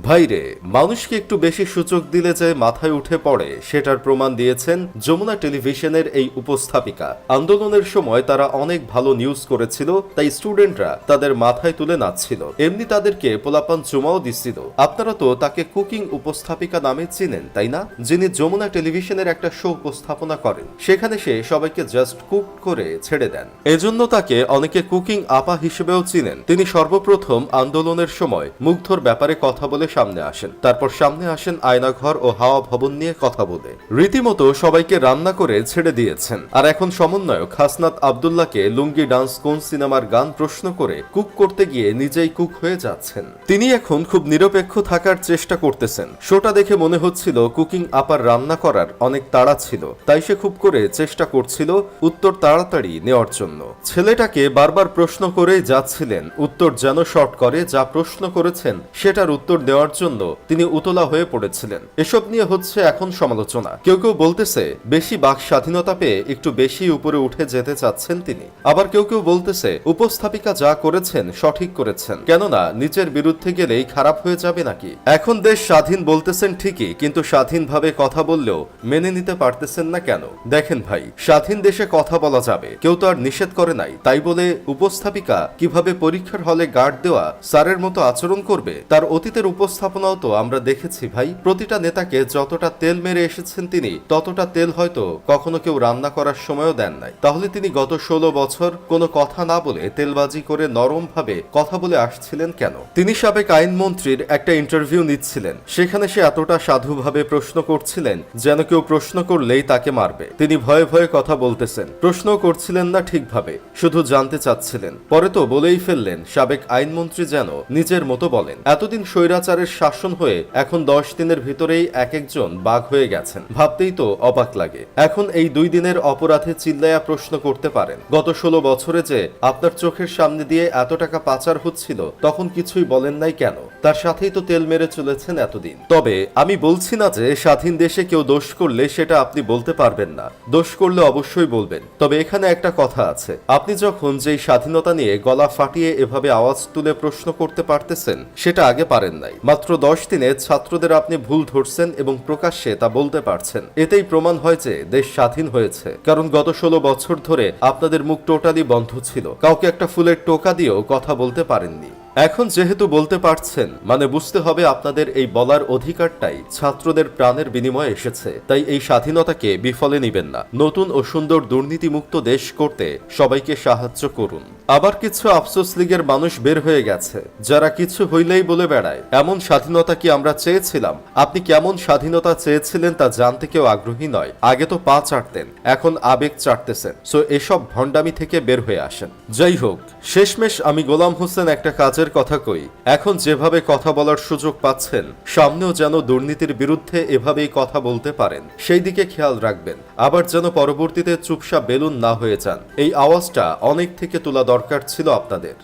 ভাইরে, মানুষকে একটু বেশি সূচক দিলে যে মাথায় উঠে পড়ে সেটার প্রমাণ দিয়েছেন যমুনা টেলিভিশনের এই উপস্থাপিকা। আন্দোলনের সময় তারা অনেক ভালো নিউজ করেছিল, তাই স্টুডেন্টরা তাদের মাথায় তুলে নাচছিল, এমনি তাদেরকে পোলাপান চুমাও দিচ্ছিল। আপনারা তো তাকে কুকিং উপস্থাপিকা নামে চিনেন, তাই না? যিনি যমুনা টেলিভিশনের একটা শো উপস্থাপনা করেন, সেখানে সে সবাইকে জাস্ট কুক করে ছেড়ে দেন। এজন্য তাকে অনেকে কুকিং আপা হিসেবেও চিনেন। তিনি সর্বপ্রথম আন্দোলনের সময় মুগ্ধর ব্যাপারে কথা বলে সামনে আসেন, তারপর সামনে আসেন আয়নাঘর ও হাওয়া ভবন নিয়ে কথা বলে রীতিমতো সবাইকে রান্না করে ছেড়ে দিয়েছেন। আর এখন সমন্বয়ক হাসনাত আব্দুল্লাহকে লুঙ্গি ডান্স কোন সিনেমার গান প্রশ্ন করে কুক করতে গিয়ে নিজেই কুক হয়ে যাচ্ছেন। তিনি এখন খুব নিরপেক্ষ থাকার চেষ্টা করতেছেন। শোটা দেখে মনে হচ্ছিল কুকিং আপার রান্না করার অনেক তাড়া ছিল, তাই সে খুব করে চেষ্টা করছিল উত্তর তাড়াতাড়ি নেওয়ার জন্য। ছেলেটাকে বারবার প্রশ্ন করেই যাচ্ছিলেন, উত্তর যেন শর্ট করে যা প্রশ্ন করেছেন সেটার উত্তর দেওয়ার জন্য তিনি উতলা হয়ে পড়েছিলেন। এসব নিয়ে হচ্ছে এখন সমালোচনা। কেউ কেউ বলতেছে বেশি বাক স্বাধীনতা পেয়ে একটু বেশি উপরে উঠে যেতে চাচ্ছেন তিনি, আবার কেউ কেউ বলতেছে উপস্থাপিকা যা করেছেন সঠিক করেছেন, কেননা নিচের বিরুদ্ধে গেলেই খারাপ হয়ে যাবে নাকি। এখন দেশ স্বাধীন বলতেছেন ঠিকই, কিন্তু স্বাধীনভাবে কথা বললেও মেনে নিতে পারতেছেন না কেন? দেখেন ভাই, স্বাধীন দেশে কথা বলা যাবে, কেউ তো আর নিষেধ করে নাই। তাই বলে উপস্থাপিকা কিভাবে পরীক্ষার হলে গার্ড দেওয়া স্যারের মতো আচরণ করবে? তার অতীতের উপস্থাপনাও তো আমরা দেখেছি ভাই। প্রতিটা নেতাকে যতটা তেল মেরে এসেছেন তিনি, ততটা তেল হয়তো কখনো কেউ রান্না করার সময়ও দেন নাই। তাহলে তিনি গত 16 বছর কোনো কথা না বলে তেলবাজি করে নরম ভাবে কথা বলে আসছিলেন কেন? তিনি সাবেক আইনমন্ত্রীর একটা ইন্টারভিউ নিচ্ছিলেন, সেখানে সে এতটা সাধুভাবে প্রশ্ন করছিলেন যেন কেউ প্রশ্ন করলেই তাকে মারবে। তিনি ভয়ে ভয়ে কথা বলতেছেন, প্রশ্ন করছিলেন না ঠিকভাবে, শুধু জানতে চাচ্ছিলেন। পরে তো বলেই ফেললেন সাবেক আইনমন্ত্রী যেন নিজের মতো বলেন। এতদিন স্বৈরাচারের শাসন হয়ে এখন 10 দিনের ভিতরেই এক একজন বাঘ হয়ে গেছেন, ভাবতেই তো অবাক লাগে। এখন এই 2 দিনের অপরাধে চিল্লায়া প্রশ্ন করতে পারেন, গত 16 বছরে যে আপনার চোখের সামনে দিয়ে এত টাকা পাচার হচ্ছিল তখন কিছুই বলেন নাই কেন? তার সাথেই তো তেল মেরে চলেছেন এতদিন। তবে আমি বলছি না যে স্বাধীন দেশে কেউ দোষ করলে সেটা আপনি বলতে পারবেন না, দোষ করলে অবশ্যই বলবেন। তবে এখানে একটা কথা আছে, আপনি যখন যেই স্বাধীনতা নিয়ে গলা ফাটিয়ে এভাবে আওয়াজ তুলে প্রশ্ন করতে পারতেছেন সেটা আগে পারেন নাই। মাত্র 10 দিনে ছাত্রদের আপনি ভুল ধরছেন এবং প্রকাশ্যে তা বলতে পারছেন, এতেই প্রমাণ হয় যে দেশ স্বাধীন হয়েছে। কারণ গত 16 বছর ধরে আপনাদের মুখ টোটালি বন্ধ ছিল, কাউকে একটা ফুলের টোকা দিয়েও কথা বলতে পারেননি। এখন যেহেতু বলতে পারছেন, মানে বুঝতে হবে আপনাদের এই বলার অধিকারটাই ছাত্রদের প্রাণের বিনিময়ে এসেছে। তাই এই স্বাধীনতাকে বিফলে নিবেন না। নতুন ও সুন্দর দুর্নীতিমুক্ত দেশ করতে সবাইকে সাহায্য করুন। আবার কিছু আফসোস লীগের মানুষ বের হয়ে গেছে, যারা কিছু হইলেই বলে বেড়ায় এমন স্বাধীনতা কি আমরা চেয়েছিলাম? আপনি কেমন স্বাধীনতা চেয়েছিলেন তা জানতে কেউ আগ্রহী নয়। আগে তো পা চাটতেন, এখন আবেগ চাটতেছেন। সো এসব ভণ্ডামি থেকে বের হয়ে আসেন। যাই হোক, শেষমেশ আমি গোলাম হোসেন একটা কাজের কথা কই, এখন যেভাবে কথা বলার সুযোগ পাচ্ছেন, সামনেও যেন দুর্নীতির বিরুদ্ধে এভাবেই কথা বলতে পারেন, সেই দিকে খেয়াল রাখবেন। আবার যেন পরবর্তীতে চুপসা বেলুন না হয়ে যান। এই আওয়াজটা অনেক থেকে তোলা দরকার ছিল আপনাদের।